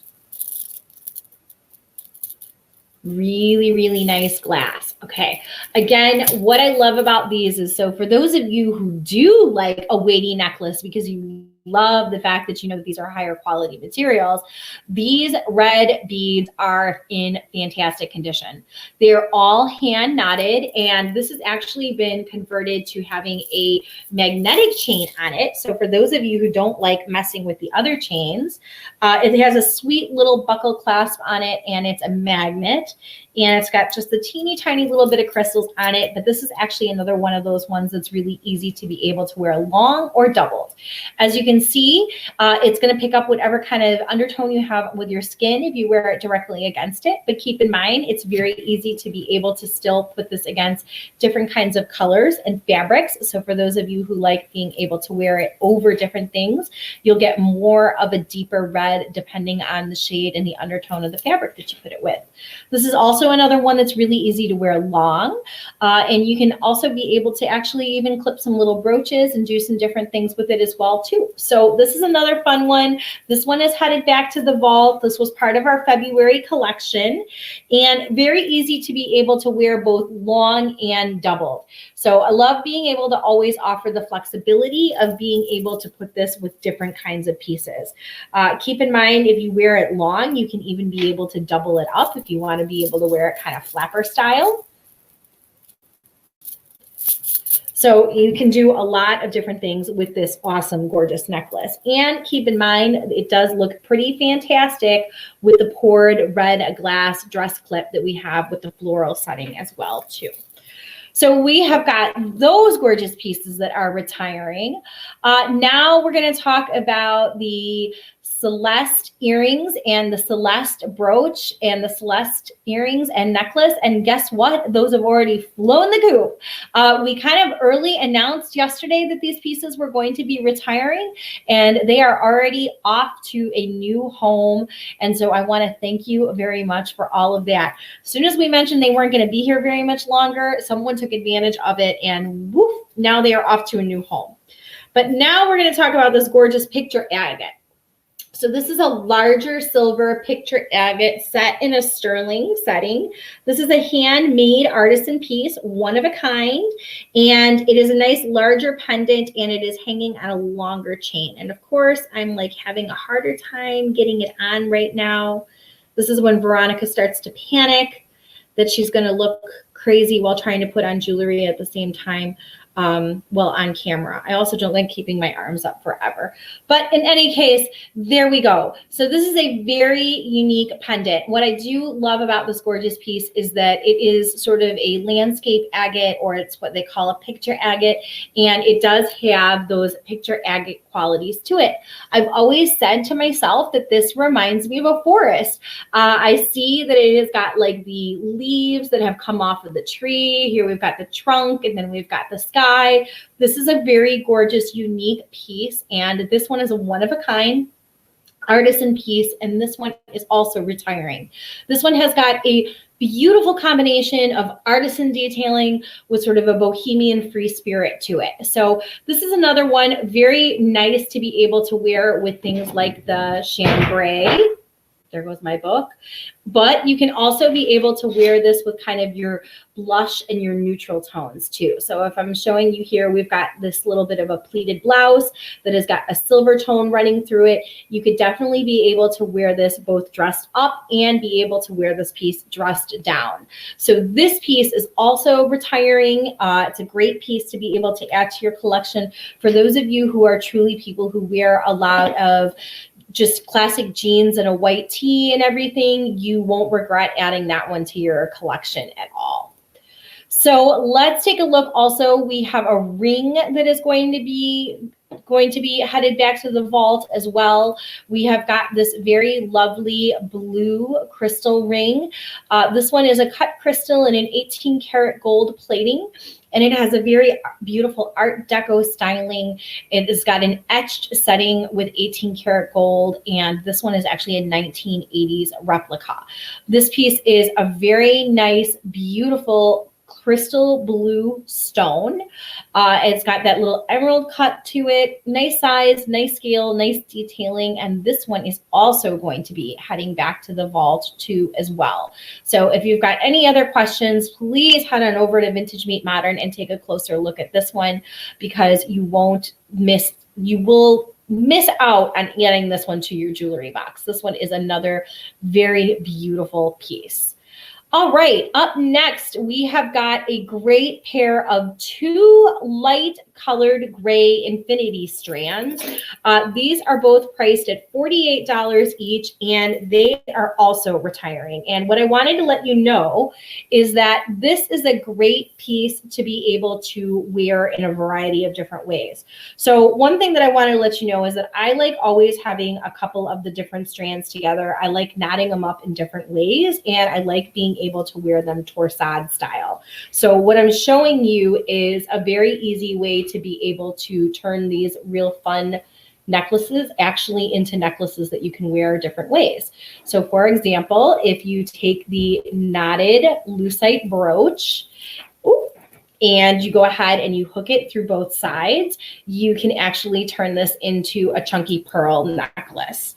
really, really nice glass. Okay. Again, what I love about these is, so for those of you who do like a weighty necklace because you love the fact that you know that these are higher quality materials, these red beads are in fantastic condition. They're all hand knotted, and this has actually been converted to having a magnetic chain on it. So for those of you who don't like messing with the other chains, it has a sweet little buckle clasp on it, and it's a magnet. and it's got just a teeny tiny little bit of crystals on it, but this is actually another one of those ones that's really easy to be able to wear long or doubled. As you can see, it's going to pick up whatever kind of undertone you have with your skin if you wear it directly against it, but keep in mind it's very easy to be able to still put this against different kinds of colors and fabrics. So for those of you who like being able to wear it over different things, you'll get more of a deeper red depending on the shade and the undertone of the fabric that you put it with. This is also another one that's really easy to wear long, and you can also be able to actually even clip some little brooches and do some different things with it as well too. So this is another fun one. This one is headed back to the vault. This was part of our February collection, and very easy to be able to wear both long and doubled. So I love being able to always offer the flexibility of being able to put this with different kinds of pieces. Keep in mind, if you wear it long, you can even be able to double it up if you want to be able to wear it kind of flapper style. So you can do a lot of different things with this awesome, gorgeous necklace. And keep in mind, it does look pretty fantastic with the poured red glass dress clip that we have with the floral setting as well too. So we have got those gorgeous pieces that are retiring. Now we're going to talk about the Celeste earrings and the Celeste brooch and the Celeste earrings and necklace. And guess what? Those have already flown the coop. We kind of early announced yesterday that these pieces were going to be retiring, and they are already off to a new home. And so I want to thank you very much for all of that. As soon as we mentioned they weren't going to be here very much longer, someone took advantage of it, and woof, now they are off to a new home. But now we're going to talk about this gorgeous picture agate. So this is a larger silver picture agate set in a sterling setting. This is a handmade artisan piece, one of a kind, and it is a nice larger pendant, and it is hanging on a longer chain. And of course, I'm like having a harder time getting it on right now. This is when Veronica starts to panic that she's going to look crazy while trying to put on jewelry at the same time. Well, on camera. I also don't like keeping my arms up forever. But in any case, there we go. So this is a very unique pendant. What I do love about this gorgeous piece is that it is sort of a landscape agate, or it's what they call a picture agate, and it does have those picture agate qualities to it. I've always said to myself that this reminds me of a forest. I see that it has got like the leaves that have come off of the tree. Here we've got the trunk, and then we've got the sky. This is a very gorgeous, unique piece, and this one is a one-of-a-kind artisan piece, and this one is also retiring. This one has got a beautiful combination of artisan detailing with sort of a bohemian free spirit to it. So this is another one very nice to be able to wear with things like the chambray. There goes my book. But you can also be able to wear this with kind of your blush and your neutral tones too. So if I'm showing you here, we've got this little bit of a pleated blouse that has got a silver tone running through it. You could definitely be able to wear this both dressed up and be able to wear this piece dressed down. So this piece is also retiring. It's a great piece to be able to add to your collection. For those of you who are truly people who wear a lot of just classic jeans and a white tee and everything, you won't regret adding that one to your collection at all. So let's take a look. Also, we have a ring that is going to be headed back to the vault as well. We have got this very lovely blue crystal ring. This one is a cut crystal in an 18 karat gold plating, and it has a very beautiful Art Deco styling. It has got an etched setting with 18 karat gold, and this one is actually a 1980s replica. This piece is a very nice, beautiful crystal blue stone. It's got that little emerald cut to it. Nice size, nice scale, nice detailing. And this one is also going to be heading back to the vault too as well. So if you've got any other questions, please head on over to Vintage Meet Modern and take a closer look at this one, because you will miss out on adding this one to your jewelry box. This one is another very beautiful piece. All right, up next, we have got a great pair of 2 light colored gray infinity strands. These are both priced at $48 each, and they are also retiring. And what I wanted to let you know is that this is a great piece to be able to wear in a variety of different ways. So one thing that I want to let you know is that I like always having a couple of the different strands together. I like knotting them up in different ways, and I like being able to wear them torsade style. So what I'm showing you is a very easy way to be able to turn these real fun necklaces actually into necklaces that you can wear different ways. So for example, if you take the knotted lucite brooch, and you go ahead and you hook it through both sides, you can actually turn this into a chunky pearl necklace.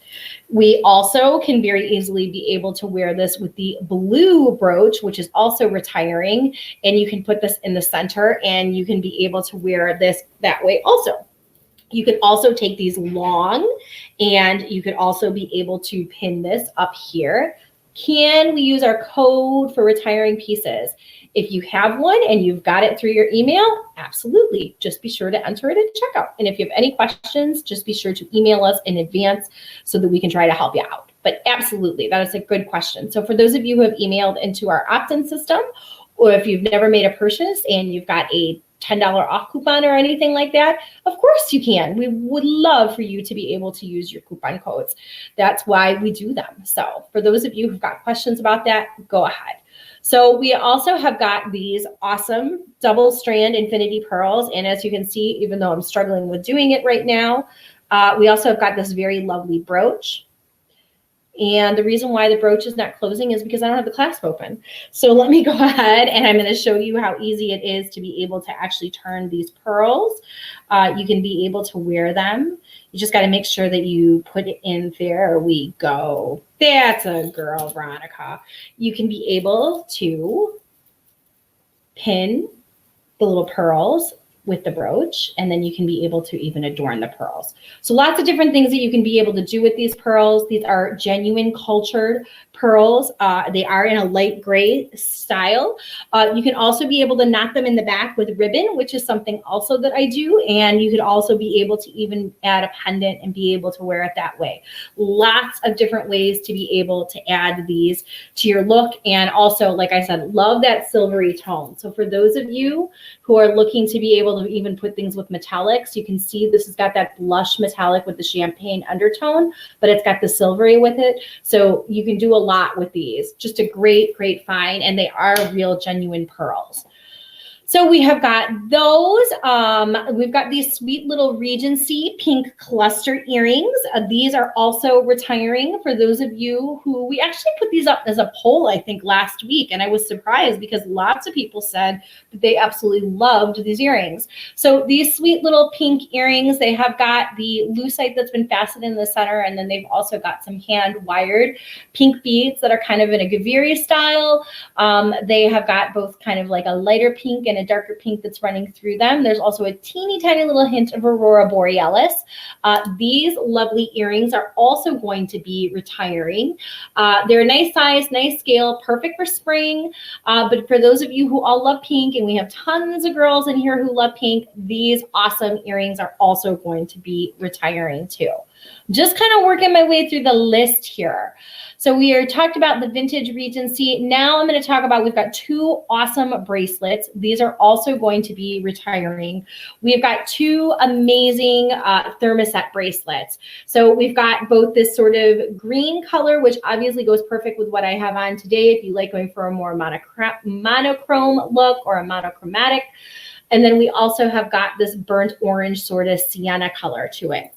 We also can very easily be able to wear this with the blue brooch, which is also retiring, and you can put this in the center and you can be able to wear this that way also. You can also take these long and you could also be able to pin this up here. Can we use our code for retiring pieces? If you have one and you've got it through your email, absolutely. Just be sure to enter it at checkout. And if you have any questions, just be sure to email us in advance so that we can try to help you out. But absolutely, that is a good question. So for those of you who have emailed into our opt-in system, or if you've never made a purchase and you've got a $10 off coupon or anything like that, of course you can. We would love for you to be able to use your coupon codes. That's why we do them. So for those of you who've got questions about that, go ahead. So we also have got these awesome double strand infinity pearls. And as you can see, even though I'm struggling with doing it right now, we also have got this very lovely brooch. And the reason why the brooch is not closing is because I don't have the clasp open. So let me go ahead and I'm going to show you how easy it is to be able to actually turn these pearls. You can be able to wear them. You just got to make sure that you put it in. There we go. That's a girl, Veronica. You can be able to pin the little pearls with the brooch, and then you can be able to even adorn the pearls. So lots of different things that you can be able to do with these pearls. These are genuine cultured pearls. They are in a light gray style. You can also be able to knot them in the back with ribbon, which is something also that I do. And you could also be able to even add a pendant and be able to wear it that way. Lots of different ways to be able to add these to your look. And also, like I said, love that silvery tone. So for those of you who are looking to be able to even put things with metallics, you can see this has got that blush metallic with the champagne undertone, but it's got the silvery with it. So you can do a lot with these. Just a great, great find. And they are real genuine pearls. So we have got those. We've got these sweet little Regency pink cluster earrings. These are also retiring for those of you who, we actually put these up as a poll, I think, last week. And I was surprised because lots of people said that they absolutely loved these earrings. So these sweet little pink earrings, they have got the lucite that's been fastened in the center. And then they've also got some hand wired pink beads that are kind of in a Gaviria style. They have got both kind of like a lighter pink and a darker pink that's running through them. There's also a teeny tiny little hint of Aurora Borealis. These lovely earrings are also going to be retiring. They're a nice size, nice scale, perfect for spring. But for those of you who all love pink, and we have tons of girls in here who love pink, these awesome earrings are also going to be retiring too. Just kind of working my way through the list here. So we are talked about the vintage Regency. Now I'm going to talk about, we've got 2 awesome bracelets. These are also going to be retiring. We've got 2 amazing thermoset bracelets. So we've got both this sort of green color, which obviously goes perfect with what I have on today if you like going for a more monochrome look or a monochromatic. And then we also have got this burnt orange sort of sienna color to it.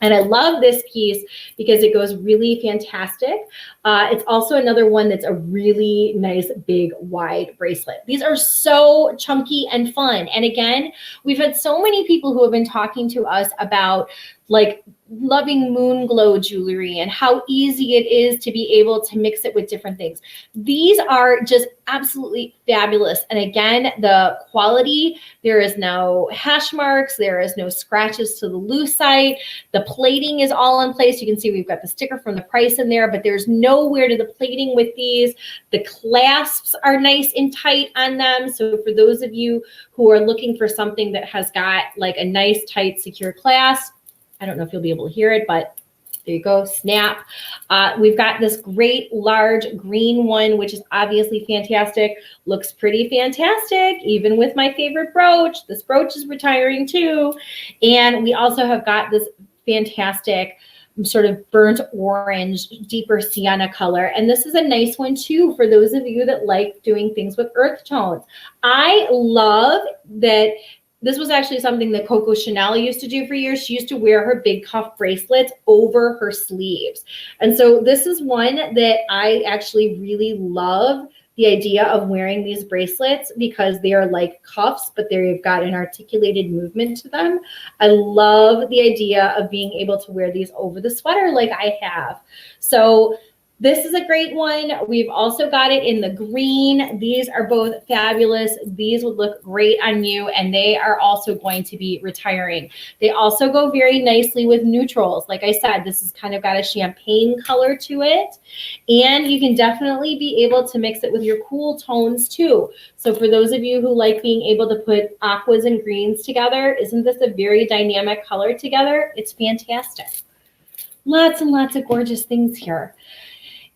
And I love this piece because it goes really fantastic. It's also another one that's a really nice, big, wide bracelet. These are so chunky and fun. And again, we've had so many people who have been talking to us about like loving moon glow jewelry and how easy it is to be able to mix it with different things. These are just absolutely fabulous. And again, the quality, there is no hash marks, there is no scratches to the lucite. The plating is all in place. You can see we've got the sticker from the price in there, but there's nowhere to the plating with these. The clasps are nice and tight on them. So for those of you who are looking for something that has got like a nice, tight, secure clasp, I don't know if you'll be able to hear it, but there you go, snap. We've got this great large green one, which is obviously fantastic. Looks pretty fantastic, even with my favorite brooch. This brooch is retiring too. And we also have got this fantastic sort of burnt orange, deeper sienna color. And this is a nice one too for those of you that like doing things with earth tones. I love that. This was actually something that Coco Chanel used to do for years. She used to wear her big cuff bracelets over her sleeves. And so this is one that I actually really love, the idea of wearing these bracelets, because they are like cuffs, but they've got an articulated movement to them. I love the idea of being able to wear these over the sweater like I have. So this is a great one. We've also got it in the green. These are both fabulous. These would look great on you, and they are also going to be retiring. They also go very nicely with neutrals. Like I said, this has kind of got a champagne color to it, and you can definitely be able to mix it with your cool tones too. So for those of you who like being able to put aquas and greens together, isn't this a very dynamic color together? It's fantastic. Lots and lots of gorgeous things here.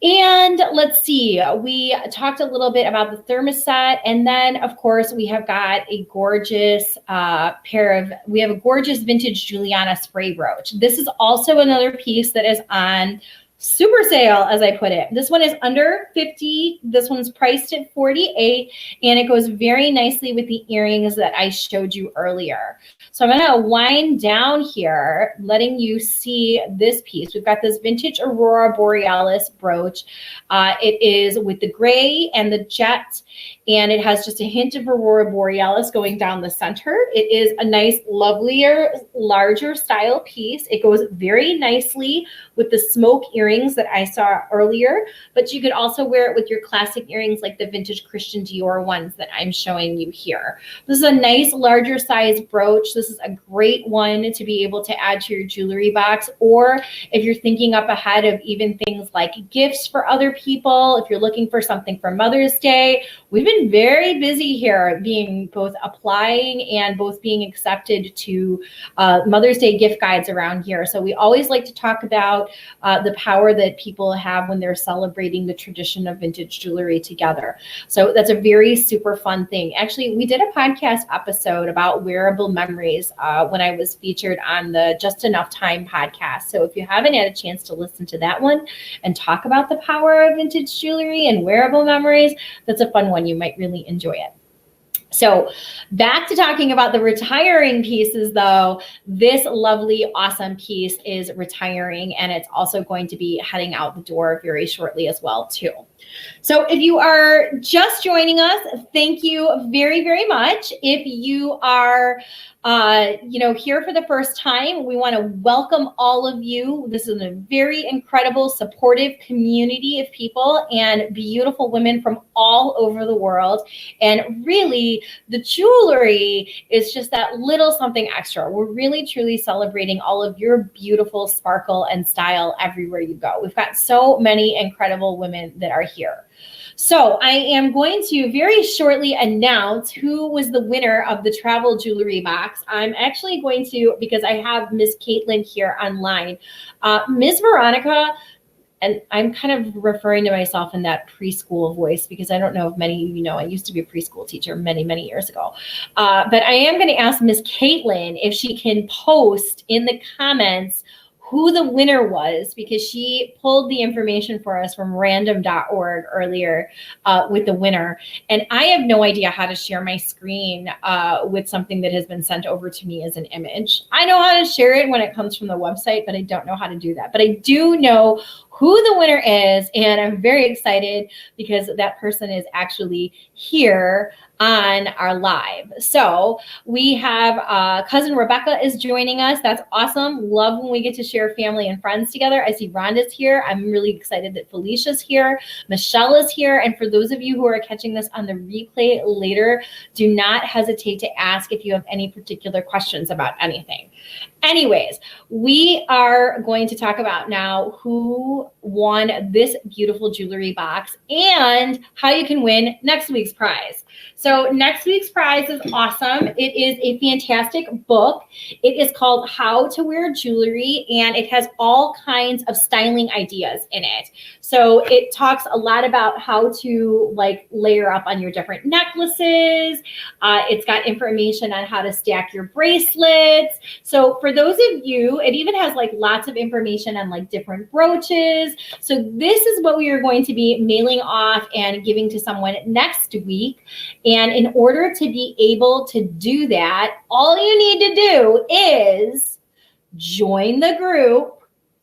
And let's see, we talked a little bit about the thermostat, and then of course we have got a gorgeous we have a gorgeous vintage Juliana spray brooch. This is also another piece that is on super sale, as I put it. This one is under $50. This one's priced at $48, and it goes very nicely with the earrings that I showed you earlier. So I'm going to wind down here, letting you see this piece. We've got this vintage Aurora Borealis brooch. It is with the gray and the jet, and it has just a hint of Aurora Borealis going down the center. It is a nice, lovelier, larger style piece. It goes very nicely with the smoke earrings that I saw earlier, but you could also wear it with your classic earrings like the vintage Christian Dior ones that I'm showing you here. This is a nice, larger size brooch. This is a great one to be able to add to your jewelry box, or if you're thinking up ahead of even things like gifts for other people, if you're looking for something for Mother's Day. We've been very busy here, being both applying and both being accepted to Mother's Day gift guides around here. So we always like to talk about the power that people have when they're celebrating the tradition of vintage jewelry together. So that's a very super fun thing. Actually, we did a podcast episode about wearable memories when I was featured on the Just Enough Time podcast. So if you haven't had a chance to listen to that one and talk about the power of vintage jewelry and wearable memories, that's a fun one. You might really enjoy it. So back to talking about the retiring pieces, though. This lovely, awesome piece is retiring, and it's also going to be heading out the door very shortly as well, too. So if you are just joining us, thank you very, very much. If you are here for the first time, we want to welcome all of you. This is a very incredible, supportive community of people and beautiful women from all over the world. And really, the jewelry is just that little something extra. We're really, truly celebrating all of your beautiful sparkle and style everywhere you go. We've got so many incredible women that are here. So I am going to very shortly announce who was the winner of the travel jewelry box. I'm actually going to, because I have Miss Caitlin here online. Miss Veronica, and I'm kind of referring to myself in that preschool voice because I don't know if many of you know, I used to be a preschool teacher many, many years ago. But I am going to ask Miss Caitlin if she can post in the comments who the winner was, because she pulled the information for us from random.org earlier with the winner. And I have no idea how to share my screen with something that has been sent over to me as an image. I know how to share it when it comes from the website, but I don't know how to do that. But I do know who the winner is, and I'm very excited because that person is actually here on our live. So we have cousin Rebecca is joining us. That's awesome. Love when we get to share family and friends together. I see Rhonda's here. I'm really excited that Felicia's here. Michelle is here. And for those of you who are catching this on the replay later, do not hesitate to ask if you have any particular questions about anything. Anyways, we are going to talk about now who won this beautiful jewelry box and how you can win next week's prize. So next week's prize is awesome. It is a fantastic book. It is called How to Wear Jewelry, and it has all kinds of styling ideas in it. So it talks a lot about how to like layer up on your different necklaces. It's got information on how to stack your bracelets. So for those of you, it even has like lots of information on like different brooches. So this is what we are going to be mailing off and giving to someone next week. And in order to be able to do that, all you need to do is join the group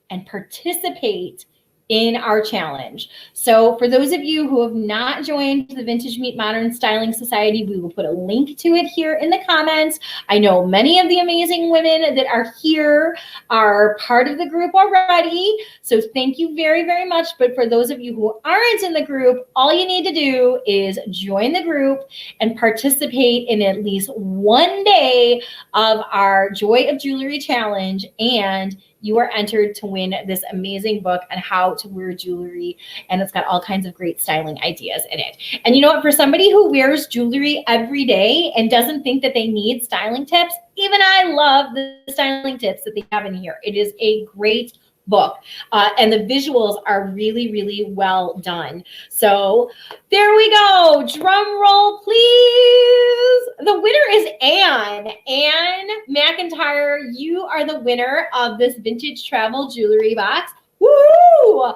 and participate in our challenge. So for those of you who have not joined the Vintage Meet Modern Styling Society, we will put a link to it here in the comments. I know many of the amazing women that are here are part of the group already. So thank you very, very much. But for those of you who aren't in the group, all you need to do is join the group and participate in at least one day of our Joy of Jewelry Challenge, and you are entered to win this amazing book on how to wear jewelry. And it's got all kinds of great styling ideas in it. And you know what? For somebody who wears jewelry every day and doesn't think that they need styling tips, even I love the styling tips that they have in here. It is a great book. And the visuals are really, really well done. So there we go. Drum roll, please. The winner is Anne. Anne McIntyre, you are the winner of this vintage travel jewelry box. Woo!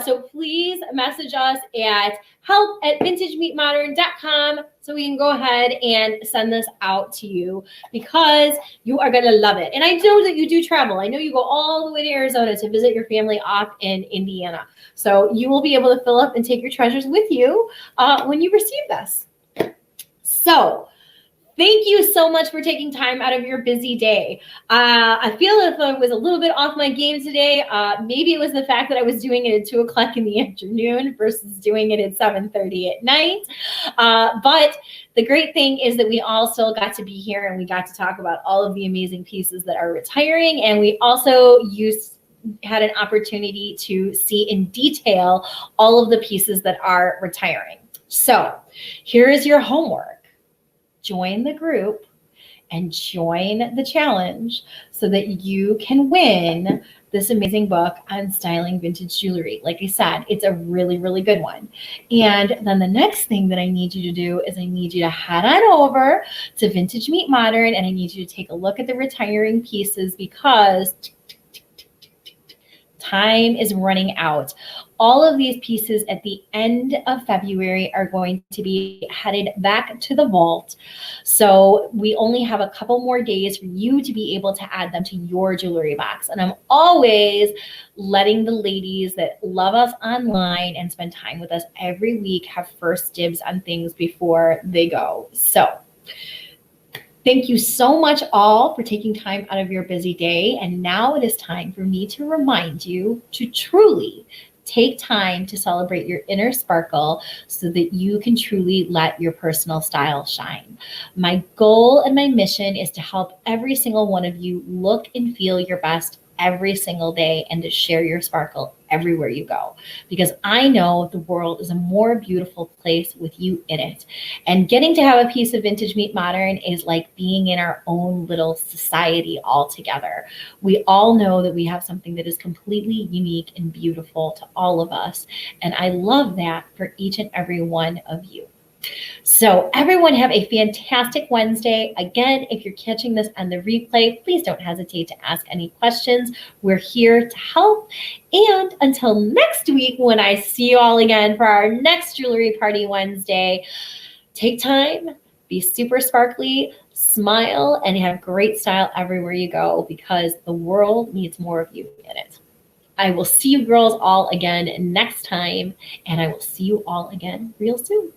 So please message us at help@vintagemeetmodern.com so we can go ahead and send this out to you because you are going to love it. And I know that you do travel. I know you go all the way to Arizona to visit your family off in Indiana. So you will be able to fill up and take your treasures with you when you receive this. So thank you so much for taking time out of your busy day. I feel if I was a little bit off my game today, maybe it was the fact that I was doing it at 2 o'clock in the afternoon versus doing it at 7:30 at night. But the great thing is that we all still got to be here and we got to talk about all of the amazing pieces that are retiring. And we also had an opportunity to see in detail all of the pieces that are retiring. So here is your homework. Join the group and join the challenge so that you can win this amazing book on styling vintage jewelry. Like I said, it's a really, really good one. And then the next thing that I need you to do is I need you to head on over to Vintage Meet Modern and I need you to take a look at the retiring pieces because time is running out. All of these pieces at the end of February are going to be headed back to the vault. So we only have a couple more days for you to be able to add them to your jewelry box. And I'm always letting the ladies that love us online and spend time with us every week have first dibs on things before they go. So thank you so much all for taking time out of your busy day. And now it is time for me to remind you to truly take time to celebrate your inner sparkle so that you can truly let your personal style shine. My goal and my mission is to help every single one of you look and feel your best every single day and to share your sparkle everywhere you go, because I know the world is a more beautiful place with you in it. And getting to have a piece of Vintage Meet Modern is like being in our own little society all together. We all know that we have something that is completely unique and beautiful to all of us. And I love that for each and every one of you. So everyone have a fantastic Wednesday. Again, if you're catching this on the replay, please don't hesitate to ask any questions. We're here to help. And until next week, when I see you all again for our next Jewelry Party Wednesday, take time, be super sparkly, smile, and have great style everywhere you go because the world needs more of you in it. I will see you girls all again next time, and I will see you all again real soon.